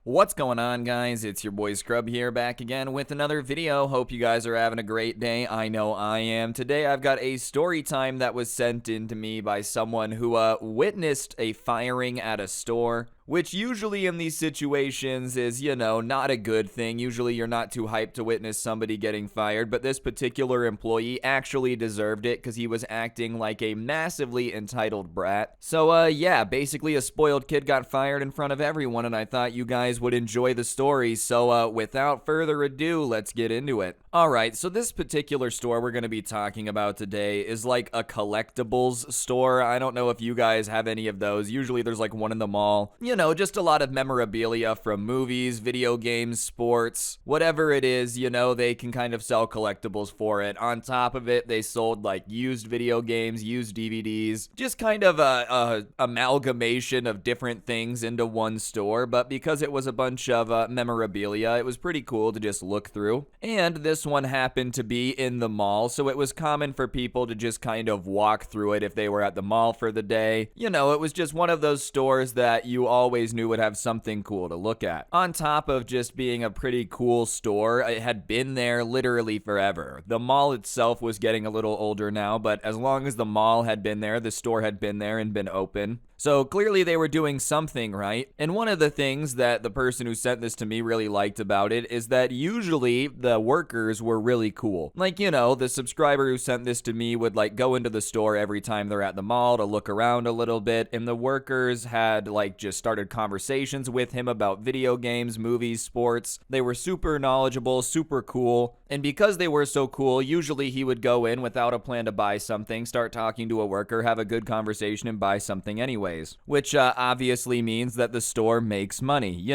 What's going on, guys? It's your boy Scrub here, back again with another video. Hope you guys are having a great day. I know I am. Today I've got a story time that was sent in to me by someone who witnessed a firing at a store, which usually in these situations is, not a good thing. Usually you're not too hyped to witness somebody getting fired, but this particular employee actually deserved it because he was acting like a massively entitled brat. So, yeah, basically a spoiled kid got fired in front of everyone, and I thought you guys would enjoy the story. So, without further ado, let's get into it. Alright, so this particular store we're going to be talking about today is like a collectibles store. I don't know if you guys have any of those. Usually there's like one in the mall. Just a lot of memorabilia from movies, video games, sports, whatever it is, they can kind of sell collectibles for it. On top of it, they sold like used video games, used DVDs, just kind of a amalgamation of different things into one store. But because it was a bunch of memorabilia, it was pretty cool to just look through. And this one happened to be in the mall, so it was common for people to just kind of walk through it if they were at the mall for the day. It was just one of those stores that you always knew would have something cool to look at. On top of just being a pretty cool store, it had been there literally forever. The mall itself was getting a little older now, but as long as the mall had been there, the store had been there and been open. So clearly they were doing something right. And one of the things that the person who sent this to me really liked about it is that usually the workers were really cool. Like, the subscriber who sent this to me would like go into the store every time they're at the mall to look around a little bit. And the workers had like just started conversations with him about video games, movies, sports. They were super knowledgeable, super cool. And because they were so cool, usually he would go in without a plan to buy something, start talking to a worker, have a good conversation, and buy something anyways. Which obviously means that the store makes money,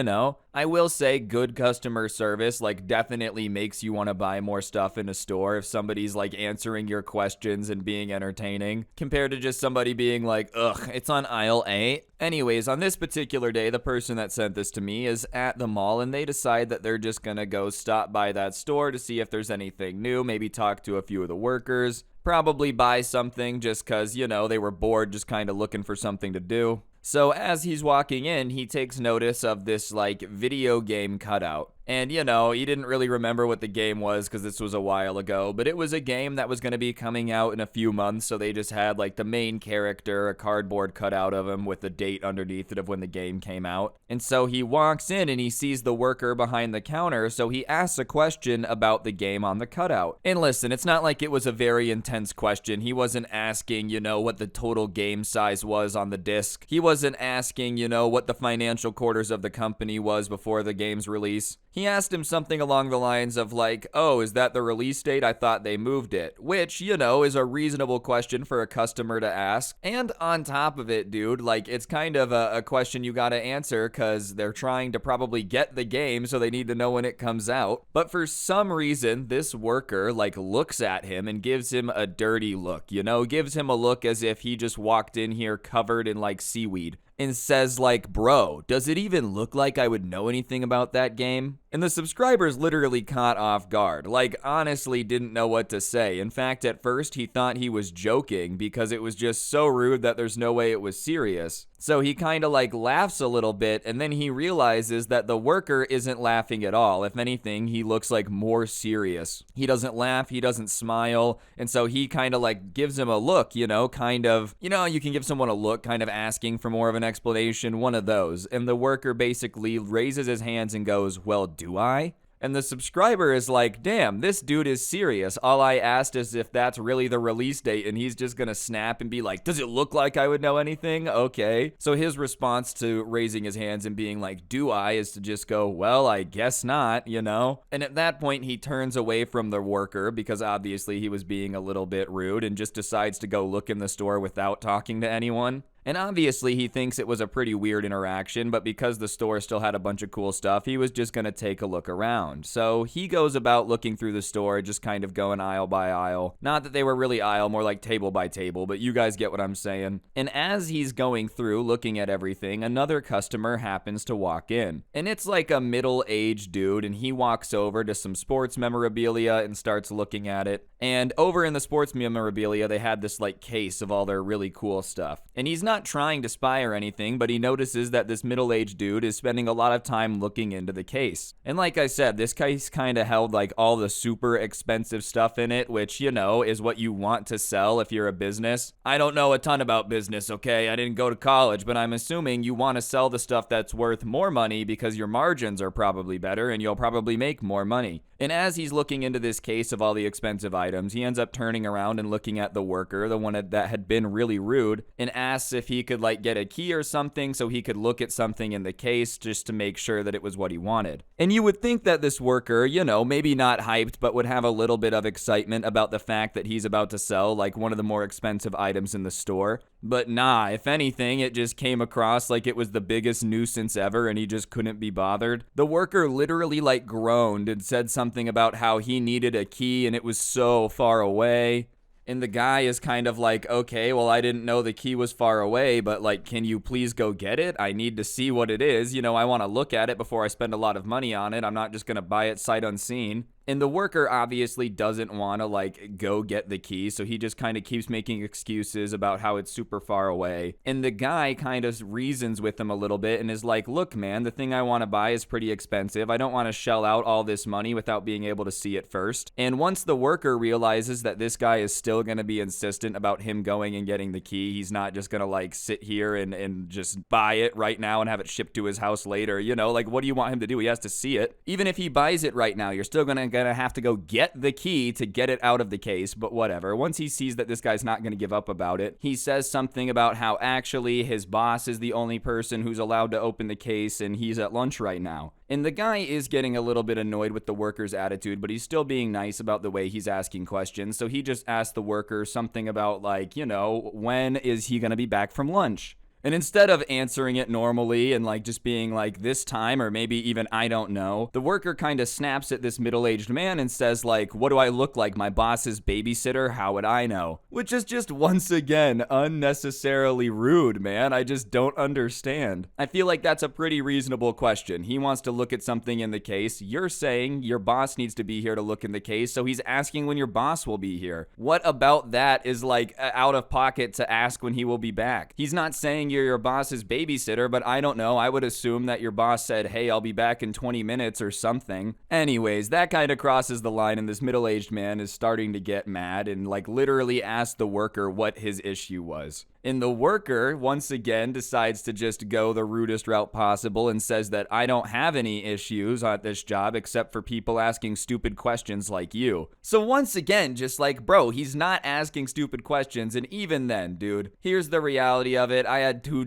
I will say good customer service like definitely makes you want to buy more stuff in a store if somebody's like answering your questions and being entertaining compared to just somebody being like, ugh, it's on aisle 8. Anyways, on this particular day, the person that sent this to me is at the mall and they decide that they're just gonna go stop by that store to see if there's anything new, maybe talk to a few of the workers, probably buy something just because, they were bored just kind of looking for something to do. So as he's walking in, he takes notice of this like video game cutout. And, he didn't really remember what the game was because this was a while ago, but it was a game that was going to be coming out in a few months, so they just had, like, the main character, a cardboard cutout of him with the date underneath it of when the game came out. And so he walks in and he sees the worker behind the counter, so he asks a question about the game on the cutout. And listen, it's not like it was a very intense question. He wasn't asking, what the total game size was on the disc. He wasn't asking, what the financial quarters of the company was before the game's release. He asked him something along the lines of like, oh, is that the release date? I thought they moved it. Which, is a reasonable question for a customer to ask. And on top of it, dude, like it's kind of a question you gotta answer because they're trying to probably get the game, so they need to know when it comes out. But for some reason, this worker like looks at him and gives him a dirty look, gives him a look as if he just walked in here covered in like seaweed. And says like, bro, does it even look like I would know anything about that game? And the subscribers literally caught off guard, like honestly didn't know what to say. In fact, at first he thought he was joking because it was just so rude that there's no way it was serious. So he kind of like laughs a little bit and then he realizes that the worker isn't laughing at all. If anything, he looks like more serious. He doesn't laugh, he doesn't smile. And so he kind of like gives him a look, you can give someone a look kind of asking for more of an explanation, one of those. And the worker basically raises his hands and goes, well, do I? And the subscriber is like, damn, this dude is serious. All I asked is if that's really the release date, and he's just gonna snap and be like, does it look like I would know anything? Okay. So his response to raising his hands and being like, do I, is to just go, well, I guess not, And at that point, he turns away from the worker because obviously he was being a little bit rude and just decides to go look in the store without talking to anyone. And obviously he thinks it was a pretty weird interaction, but because the store still had a bunch of cool stuff, he was just going to take a look around. So he goes about looking through the store, just kind of going aisle by aisle. Not that they were really aisle, more like table by table, but you guys get what I'm saying. And as he's going through looking at everything, another customer happens to walk in. And it's like a middle-aged dude, and he walks over to some sports memorabilia and starts looking at it. And over in the sports memorabilia, they had this like case of all their really cool stuff. And he's not not trying to spy or anything, but he notices that this middle-aged dude is spending a lot of time looking into the case. And like I said, this case kind of held like all the super expensive stuff in it, which, you know, is what you want to sell if you're a business. I don't know a ton about business, okay? I didn't go to college, but I'm assuming you want to sell the stuff that's worth more money because your margins are probably better and you'll probably make more money. And as he's looking into this case of all the expensive items, he ends up turning around and looking at the worker, the one that had been really rude, and asks if he could like get a key or something so he could look at something in the case just to make sure that it was what he wanted. And you would think that this worker, you know, maybe not hyped, but would have a little bit of excitement about the fact that he's about to sell like one of the more expensive items in the store. But nah, if anything, it just came across like it was the biggest nuisance ever and he just couldn't be bothered. The worker literally like groaned and said something about how he needed a key and it was so far away. And the guy is kind of like, okay, well, I didn't know the key was far away, but like, can you please go get it? I need to see what it is. You know, I want to look at it before I spend a lot of money on it. I'm not just going to buy it sight unseen. And the worker obviously doesn't want to like go get the key, so he just kind of keeps making excuses about how it's super far away. And the guy kind of reasons with him a little bit and is like, look, man, the thing I want to buy is pretty expensive. I don't want to shell out all this money without being able to see it first. And once the worker realizes that this guy is still going to be insistent about him going and getting the key, he's not just going to like sit here and just buy it right now and have it shipped to his house later. You know, like what do you want him to do? He has to see it. Even if he buys it right now, you're still gonna have to go get the key to get it out of the case, but whatever. Once he sees that this guy's not gonna give up about it, he says something about how actually his boss is the only person who's allowed to open the case and he's at lunch right now. And the guy is getting a little bit annoyed with the worker's attitude, but he's still being nice about the way he's asking questions. So he just asked the worker something about like, you know, when is he gonna be back from lunch? And instead of answering it normally and like just being like this time or maybe even I don't know, the worker kind of snaps at this middle-aged man and says like, what do I look like, my boss's babysitter? How would I know? Which is just once again unnecessarily rude, man. I just don't understand. I feel like that's a pretty reasonable question. He wants to look at something in the case. You're saying your boss needs to be here to look in the case, so he's asking when your boss will be here. What about that is like out of pocket to ask when he will be back? He's not saying you're your boss's babysitter, but I don't know. I would assume that your boss said, hey, I'll be back in 20 minutes or something. Anyways, that kind of crosses the line and this middle-aged man is starting to get mad and like literally asked the worker what his issue was. And the worker, once again, decides to just go the rudest route possible and says that I don't have any issues at this job except for people asking stupid questions like you. So once again, just like, bro, he's not asking stupid questions. And even then, dude, here's the reality of it. I had two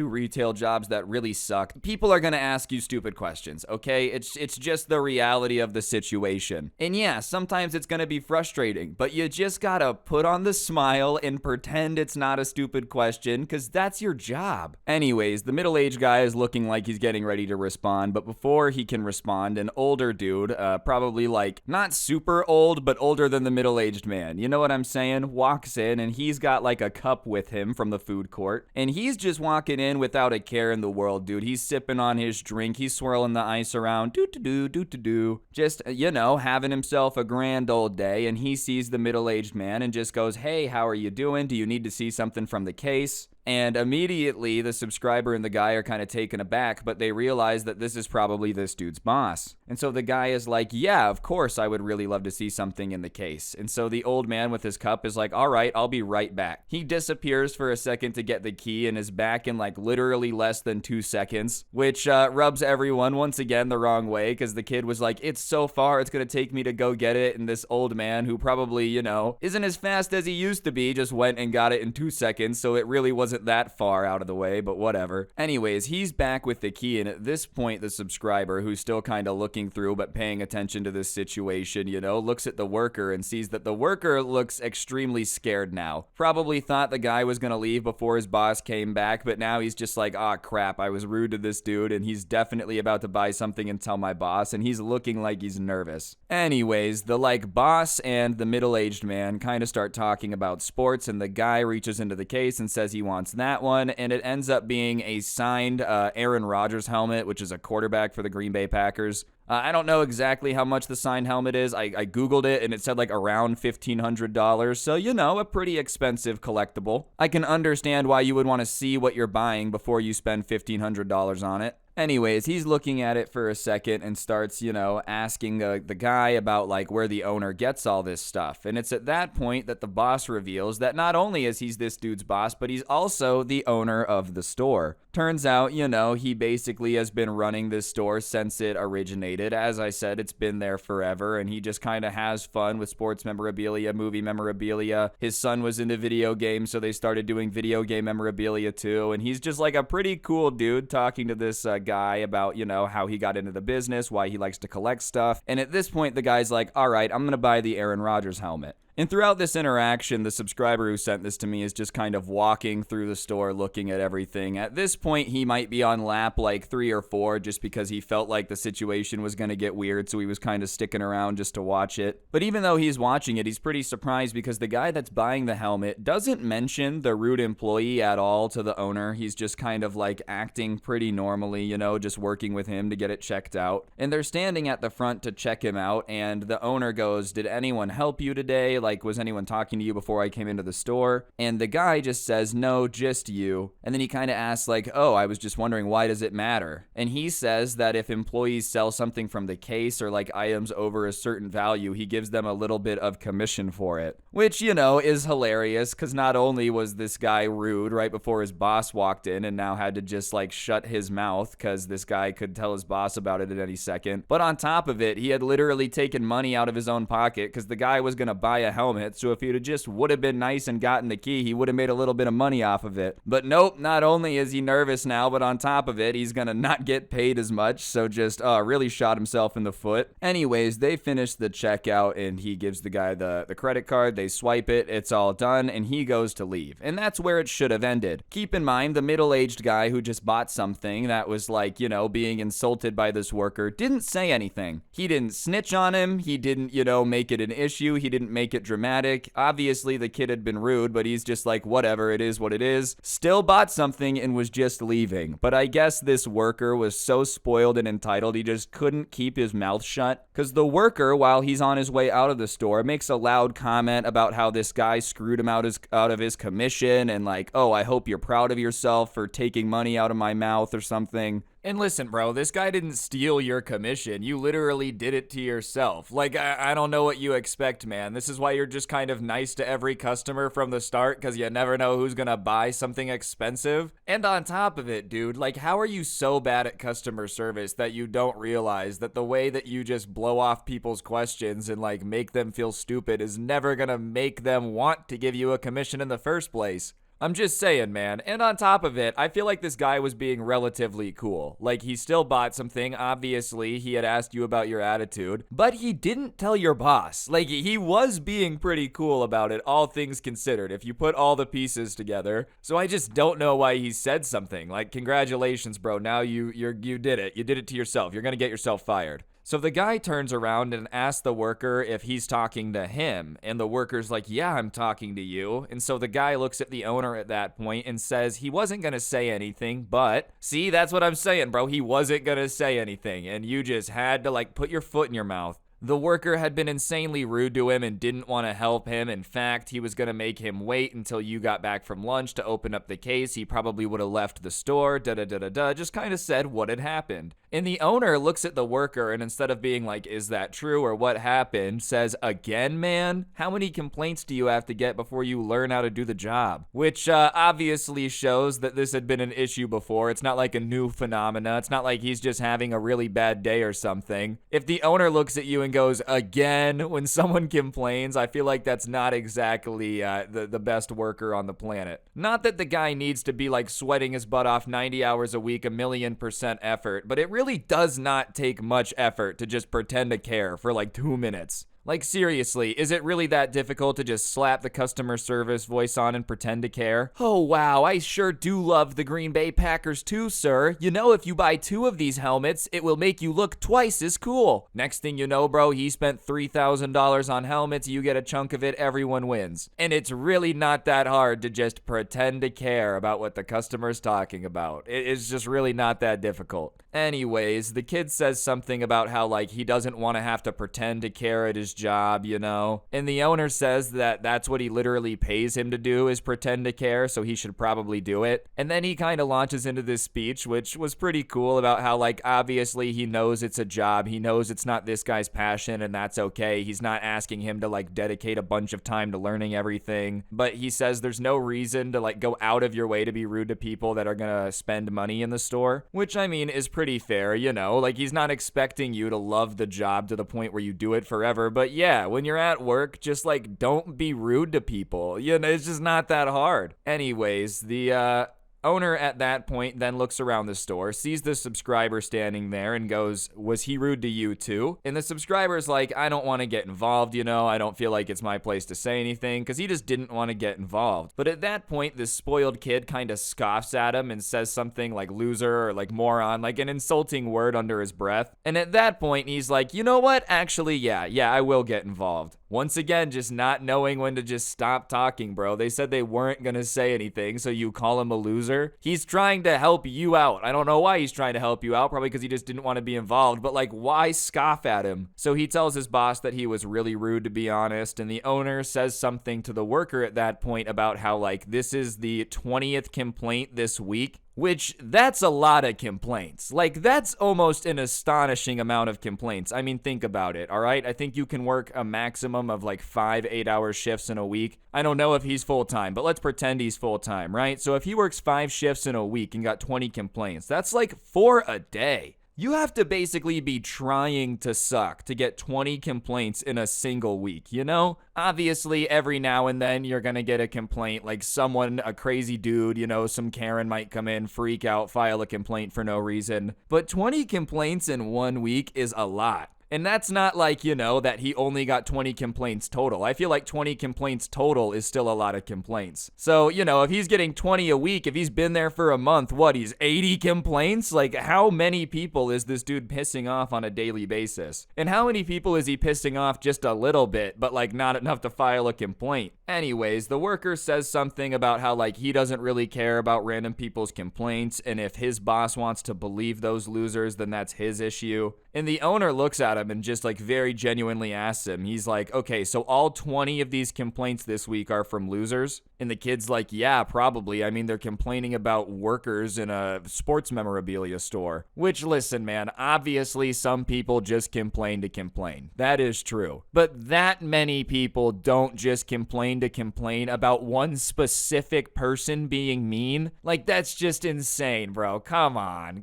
retail jobs that really sucked. People are gonna ask you stupid questions, okay? It's just the reality of the situation. And yeah, sometimes it's gonna be frustrating, but you just gotta put on the smile and pretend it's not a stupid question, because that's your job. Anyways, the middle-aged guy is looking like he's getting ready to respond, but before he can respond, an older dude, probably like not super old, but older than the middle-aged man, you know what I'm saying, walks in and he's got like a cup with him from the food court, and he's just walking in without a care in the world, dude. He's sipping on his drink, he's swirling the ice around, doo-doo-doo, just, you know, having himself a grand old day, and he sees the middle-aged man and just goes, hey, how are you doing? Do you need to see something from the case? And immediately the subscriber and the guy are kind of taken aback, but they realize that this is probably this dude's boss. And so the guy is like, yeah, of course I would really love to see something in the case. And so the old man with his cup is like, all right, I'll be right back. He disappears for a second to get the key and is back in like literally less than 2 seconds, which rubs everyone once again the wrong way, because the kid was like, it's so far, it's gonna take me to go get it. And this old man, who probably, you know, isn't as fast as he used to be, just went and got it in 2 seconds. So it really wasn't that far out of the way, but whatever. Anyways, he's back with the key, and at this point the subscriber, who's still kind of looking through but paying attention to this situation, you know, looks at the worker and sees that the worker looks extremely scared now. Probably thought the guy was gonna leave before his boss came back, but now he's just like, ah, crap, I was rude to this dude and he's definitely about to buy something and tell my boss, and he's looking like he's nervous. Anyways, the like boss and the middle-aged man kind of start talking about sports, and the guy reaches into the case and says he wants wants that one, and it ends up being a signed Aaron Rodgers helmet, which is a quarterback for the Green Bay Packers. I don't know exactly how much the signed helmet is. I Googled it, and it said like around $1,500, so a pretty expensive collectible. I can understand why you would want to see what you're buying before you spend $1,500 on it. Anyways, he's looking at it for a second and starts, asking the guy about, like, where the owner gets all this stuff. And it's at that point that the boss reveals that not only is he this dude's boss, but he's also the owner of the store. Turns out, he basically has been running this store since it originated. As I said, it's been there forever, and he just kind of has fun with sports memorabilia, movie memorabilia. His son was into video games, so they started doing video game memorabilia too. And he's just like a pretty cool dude talking to this guy about, how he got into the business, why he likes to collect stuff. And at this point, the guy's like, all right, I'm going to buy the Aaron Rodgers helmet. And throughout this interaction, the subscriber who sent this to me is just kind of walking through the store looking at everything. At this point, he might be on lap like 3 or 4 just because he felt like the situation was going to get weird, so he was kind of sticking around just to watch it. But even though he's watching it, he's pretty surprised because the guy that's buying the helmet doesn't mention the rude employee at all to the owner. He's just kind of like acting pretty normally, just working with him to get it checked out. And they're standing at the front to check him out, and the owner goes, "Did anyone help you today? Like, was anyone talking to you before I came into the store?" And the guy just says, "No, just you." And then he kind of asks like, "Oh, I was just wondering, why does it matter?" And he says that if employees sell something from the case or like items over a certain value, he gives them a little bit of commission for it. Which, is hilarious because not only was this guy rude right before his boss walked in and now had to just like shut his mouth because this guy could tell his boss about it at any second, but on top of it, he had literally taken money out of his own pocket because the guy was going to buy a helmet. So if he'd have just would have been nice and gotten the key, he would have made a little bit of money off of it. But nope, not only is he nervous now, but on top of it, he's going to not get paid as much. So just really shot himself in the foot. Anyways, they finish the checkout and he gives the guy the credit card. They swipe it. It's all done. And he goes to leave. And that's where it should have ended. Keep in mind, the middle-aged guy who just bought something that was like, being insulted by this worker didn't say anything. He didn't snitch on him. He didn't, make it an issue. He didn't make it dramatic. Obviously, the kid had been rude, but he's just like, whatever, it is what it is. Still bought something and was just leaving. But I guess this worker was so spoiled and entitled, he just couldn't keep his mouth shut. Because the worker, while he's on his way out of the store, makes a loud comment about how this guy screwed him out of his commission and like, "Oh, I hope you're proud of yourself for taking money out of my mouth," or something. And listen, bro, this guy didn't steal your commission. You literally did it to yourself. Like, I don't know what you expect, man. This is why you're just kind of nice to every customer from the start, because you never know who's gonna buy something expensive. And on top of it, dude, like, how are you so bad at customer service that you don't realize that the way that you just blow off people's questions and, like, make them feel stupid is never gonna make them want to give you a commission in the first place? I'm just saying, man. And on top of it, I feel like this guy was being relatively cool. Like, he still bought something. Obviously, he had asked you about your attitude, but he didn't tell your boss. Like, he was being pretty cool about it, all things considered, if you put all the pieces together. So I just don't know why he said something. Like, congratulations, bro. Now you did it. You did it to yourself. You're gonna get yourself fired. So the guy turns around and asks the worker if he's talking to him. And the worker's like, "Yeah, I'm talking to you." And so the guy looks at the owner at that point and says he wasn't going to say anything, but see, that's what I'm saying, bro. He wasn't going to say anything. And you just had to like put your foot in your mouth. The worker had been insanely rude to him and didn't want to help him. In fact, he was going to make him wait until you got back from lunch to open up the case. He probably would have left the store, just kind of said what had happened. And the owner looks at the worker and instead of being like, "Is that true or what happened?" says, "Again, man? How many complaints do you have to get before you learn how to do the job?" Which obviously shows that this had been an issue before. It's not like a new phenomena. It's not like he's just having a really bad day or something. If the owner looks at you and goes, "Again," when someone complains, I feel like that's not exactly the best worker on the planet. Not that the guy needs to be like sweating his butt off 90 hours a week, 1,000,000% effort, but it really does not take much effort to just pretend to care for like 2 minutes. Like, seriously, is it really that difficult to just slap the customer service voice on and pretend to care? Oh, wow, I sure do love the Green Bay Packers too, sir. You know, if you buy 2 of these helmets, it will make you look twice as cool. Next thing you know, bro, he spent $3,000 on helmets, you get a chunk of it, everyone wins. And it's really not that hard to just pretend to care about what the customer's talking about. It's just really not that difficult. Anyways, the kid says something about how, like, he doesn't want to have to pretend to care at his job, you know? And the owner says that that's what he literally pays him to do, is pretend to care, so he should probably do it. And then he kind of launches into this speech, which was pretty cool, about how, like, obviously he knows it's a job. He knows it's not this guy's passion, and that's okay. He's not asking him to, like, dedicate a bunch of time to learning everything. But he says there's no reason to, like, go out of your way to be rude to people that are gonna spend money in the store, which, I mean, is pretty fair, you know? Like, he's not expecting you to love the job to the point where you do it forever. But yeah, when you're at work, just, like, don't be rude to people. You know, it's just not that hard. Anyways, the owner at that point then looks around the store, sees the subscriber standing there, and goes, "Was he rude to you too?" And the subscriber's like, "I don't want to get involved, you know, I don't feel like it's my place to say anything," because he just didn't want to get involved. But at that point, this spoiled kid kind of scoffs at him and says something like loser or like moron, like an insulting word under his breath. And at that point, he's like, "You know what? Actually, yeah, I will get involved." Once again, just not knowing when to just stop talking, bro. They said they weren't gonna say anything, so you call him a loser? He's trying to help you out. I don't know why he's trying to help you out, probably because he just didn't want to be involved, but like, why scoff at him? So he tells his boss that he was really rude, to be honest, and the owner says something to the worker at that point about how, like, this is the 20th complaint this week. Which, that's a lot of complaints. Like, that's almost an astonishing amount of complaints. I mean, think about it, all right? I think you can work a maximum of like 5 8-hour shifts in a week. I don't know if he's full-time, but let's pretend he's full-time, right? So if he works 5 shifts in a week and got 20 complaints, that's like 4 a day. You have to basically be trying to suck to get 20 complaints in a single week, you know? Obviously, every now and then you're gonna get a complaint, like someone, a crazy dude, you know, some Karen might come in, freak out, file a complaint for no reason. But 20 complaints in 1 week is a lot. And that's not like, you know, that he only got 20 complaints total. I feel like 20 complaints total is still a lot of complaints. So, you know, if he's getting 20 a week, if he's been there for a month, what, he's 80 complaints? Like, how many people is this dude pissing off on a daily basis? And how many people is he pissing off just a little bit, but like not enough to file a complaint? Anyways, the worker says something about how, like, he doesn't really care about random people's complaints, and if his boss wants to believe those losers, then that's his issue. And the owner looks at him and just, like, very genuinely asks him, he's like, "Okay, so all 20 of these complaints this week are from losers?" And the kid's like, "Yeah, probably. I mean, they're complaining about workers in a sports memorabilia store." Which, listen, man, obviously some people just complain to complain. That is true. But that many people don't just complain to complain about one specific person being mean. Like, that's just insane, bro. Come on.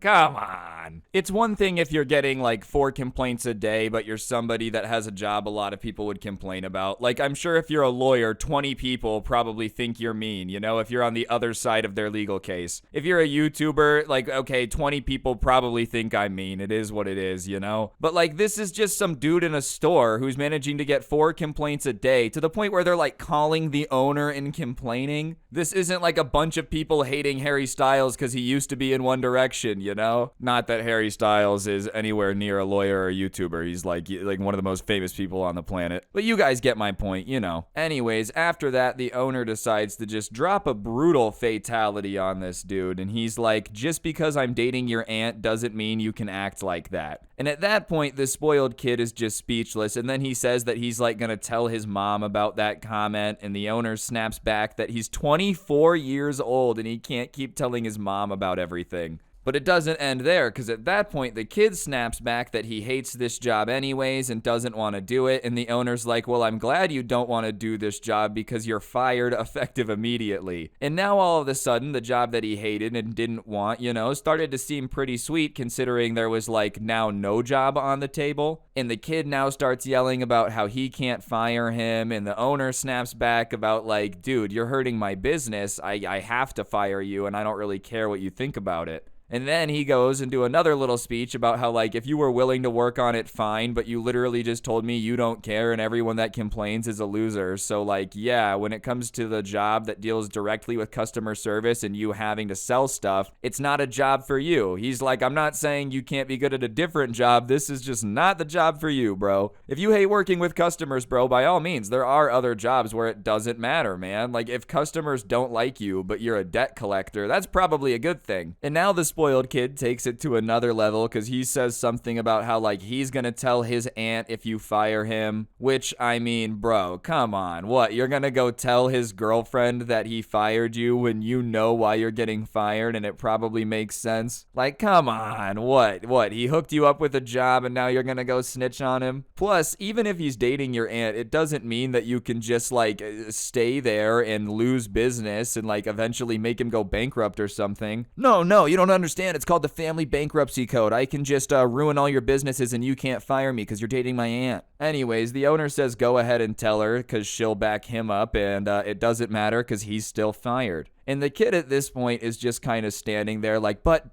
It's one thing if you're getting, like, 4 complaints a day, but you're somebody that has a job a lot of people would complain about. Like, I'm sure if you're a lawyer, 20 people probably think you're mean, you know, if you're on the other side of their legal case. If you're a YouTuber, like, okay, 20 people probably think I'm mean. It is what it is, you know? But, like, this is just some dude in a store who's managing to get 4 complaints a day to the point where they're, like, calling the owner and complaining. This isn't like a bunch of people hating Harry Styles because he used to be in One Direction, you know? Not that Harry Styles is anywhere near a lawyer or a YouTuber. He's like one of the most famous people on the planet. But you guys get my point, you know. Anyways, after that, the owner decides to just drop a brutal fatality on this dude. And he's like, "Just because I'm dating your aunt doesn't mean you can act like that." And at that point, the spoiled kid is just speechless. And then he says that he's like gonna tell his mom about that comment. And the owner snaps back that he's 24 years old and he can't keep telling his mom about everything. But it doesn't end there, because at that point, the kid snaps back that he hates this job anyways and doesn't want to do it. And the owner's like, "Well, I'm glad you don't want to do this job because you're fired effective immediately." And now all of a sudden, the job that he hated and didn't want, you know, started to seem pretty sweet considering there was like now no job on the table. And the kid now starts yelling about how he can't fire him. And the owner snaps back about like, "Dude, you're hurting my business. I have to fire you and I don't really care what you think about it." And then he goes into another little speech about how, like, if you were willing to work on it, fine, but you literally just told me you don't care and everyone that complains is a loser. So, like, yeah, when it comes to the job that deals directly with customer service and you having to sell stuff, it's not a job for you. He's like, I'm not saying you can't be good at a different job. This is just not the job for you, bro. If you hate working with customers, bro, by all means, there are other jobs where it doesn't matter, man. Like, if customers don't like you, but you're a debt collector, that's probably a good thing. And now the spoiled kid takes it to another level because he says something about how, like, he's gonna tell his aunt if you fire him, which, I mean, bro, come on. What, you're gonna go tell his girlfriend that he fired you when you know why you're getting fired and it probably makes sense? Like, come on. What, he hooked you up with a job and now you're gonna go snitch on him? Plus, even if he's dating your aunt, it doesn't mean that you can just, like, stay there and lose business and, like, eventually make him go bankrupt or something. No, you don't understand. It's called the family bankruptcy code. I can just ruin all your businesses and you can't fire me because you're dating my aunt. Anyways, the owner says go ahead and tell her because she'll back him up, and it doesn't matter because he's still fired. And the kid at this point is just kind of standing there like, but,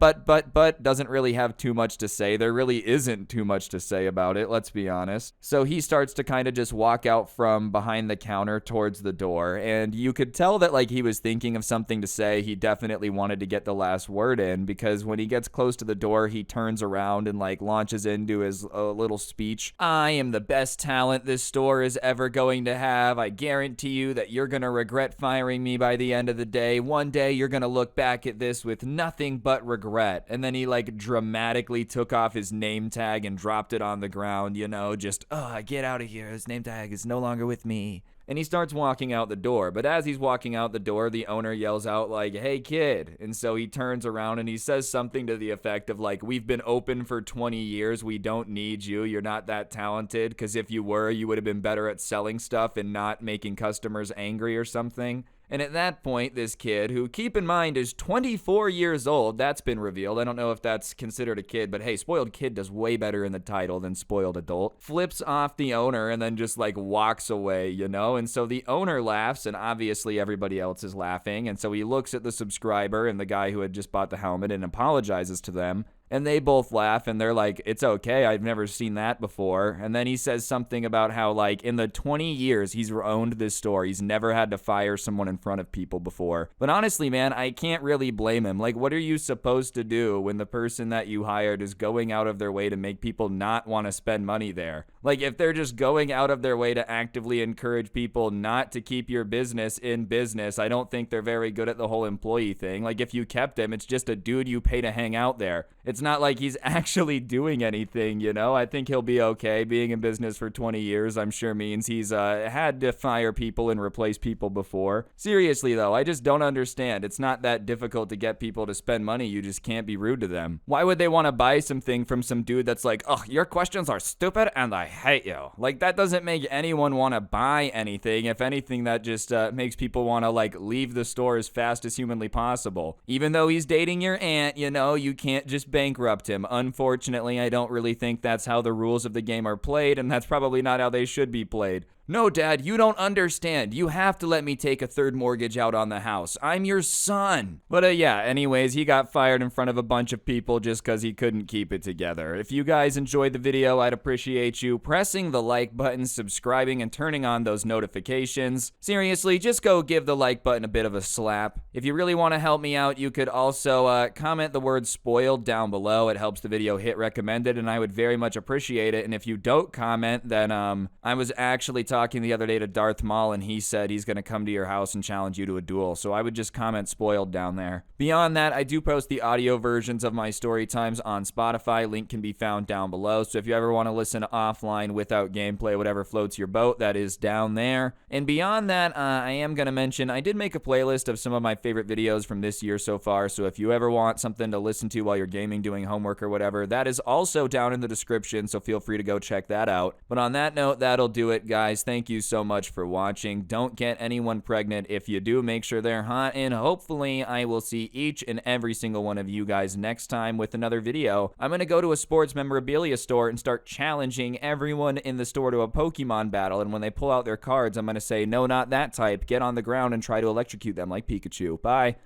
doesn't really have too much to say. There really isn't too much to say about it, let's be honest. So he starts to kind of just walk out from behind the counter towards the door, and you could tell that, like, he was thinking of something to say. He definitely wanted to get the last word in, because when he gets close to the door, he turns around and, like, launches into his little speech. I am the best talent this store is ever going to have. I guarantee you that you're going to regret firing me by the end of the day. One day you're gonna look back at this with nothing but regret. And then he, like, dramatically took off his name tag and dropped it on the ground, you know, just, get out of here, his name tag is no longer with me. And he starts walking out the door, but as he's walking out the door, the owner yells out, like, hey kid. And so he turns around and he says something to the effect of, like, we've been open for 20 years, we don't need you, you're not that talented, because if you were, you would have been better at selling stuff and not making customers angry or something. And at that point, this kid, who, keep in mind, is 24 years old, that's been revealed. I don't know if that's considered a kid, but hey, spoiled kid does way better in the title than spoiled adult. Flips off the owner and then just, like, walks away, you know? And so the owner laughs, and obviously everybody else is laughing. And so he looks at the subscriber and the guy who had just bought the helmet and apologizes to them. And they both laugh, and they're like, it's okay, I've never seen that before. And then he says something about how, like, in the 20 years he's owned this store, he's never had to fire someone in front of people before. But honestly, man, I can't really blame him. Like, what are you supposed to do when the person that you hired is going out of their way to make people not want to spend money there? Like, if they're just going out of their way to actively encourage people not to keep your business in business, I don't think they're very good at the whole employee thing. Like, if you kept him, it's just a dude you pay to hang out there. It's not like he's actually doing anything, you know? I think he'll be okay. Being in business for 20 years, I'm sure, means he's had to fire people and replace people before. Seriously, though, I just don't understand. It's not that difficult to get people to spend money. You just can't be rude to them. Why would they want to buy something from some dude that's like, oh, your questions are stupid and I hate you? Like, that doesn't make anyone want to buy anything. If anything, that just makes people want to, like, leave the store as fast as humanly possible. Even though he's dating your aunt, you know, you can't just bankrupt him. Unfortunately, I don't really think that's how the rules of the game are played, and that's probably not how they should be played. No, Dad, you don't understand. You have to let me take a third mortgage out on the house. I'm your son. But yeah, anyways, he got fired in front of a bunch of people just because he couldn't keep it together. If you guys enjoyed the video, I'd appreciate you pressing the like button, subscribing, and turning on those notifications. Seriously, just go give the like button a bit of a slap. If you really want to help me out, you could also comment the word spoiled down below. It helps the video hit recommended, and I would very much appreciate it. And if you don't comment, then I was actually talking the other day to Darth Maul, and he said he's going to come to your house and challenge you to a duel, so I would just comment spoiled down there. Beyond that, I do post the audio versions of my story times on Spotify. Link can be found down below, so if you ever want to listen offline without gameplay, whatever floats your boat, that is down there. And beyond that, I am going to mention, I did make a playlist of some of my favorite videos from this year so far, so if you ever want something to listen to while you're gaming, doing homework, or whatever, that is also down in the description, so feel free to go check that out. But on that note, that'll do it, guys. Thank you so much for watching. Don't get anyone pregnant. If you do, make sure they're hot, and hopefully I will see each and every single one of you guys next time with another video. I'm going to go to a sports memorabilia store and start challenging everyone in the store to a Pokemon battle, and when they pull out their cards, I'm going to say, no, not that type. Get on the ground and try to electrocute them like Pikachu. Bye.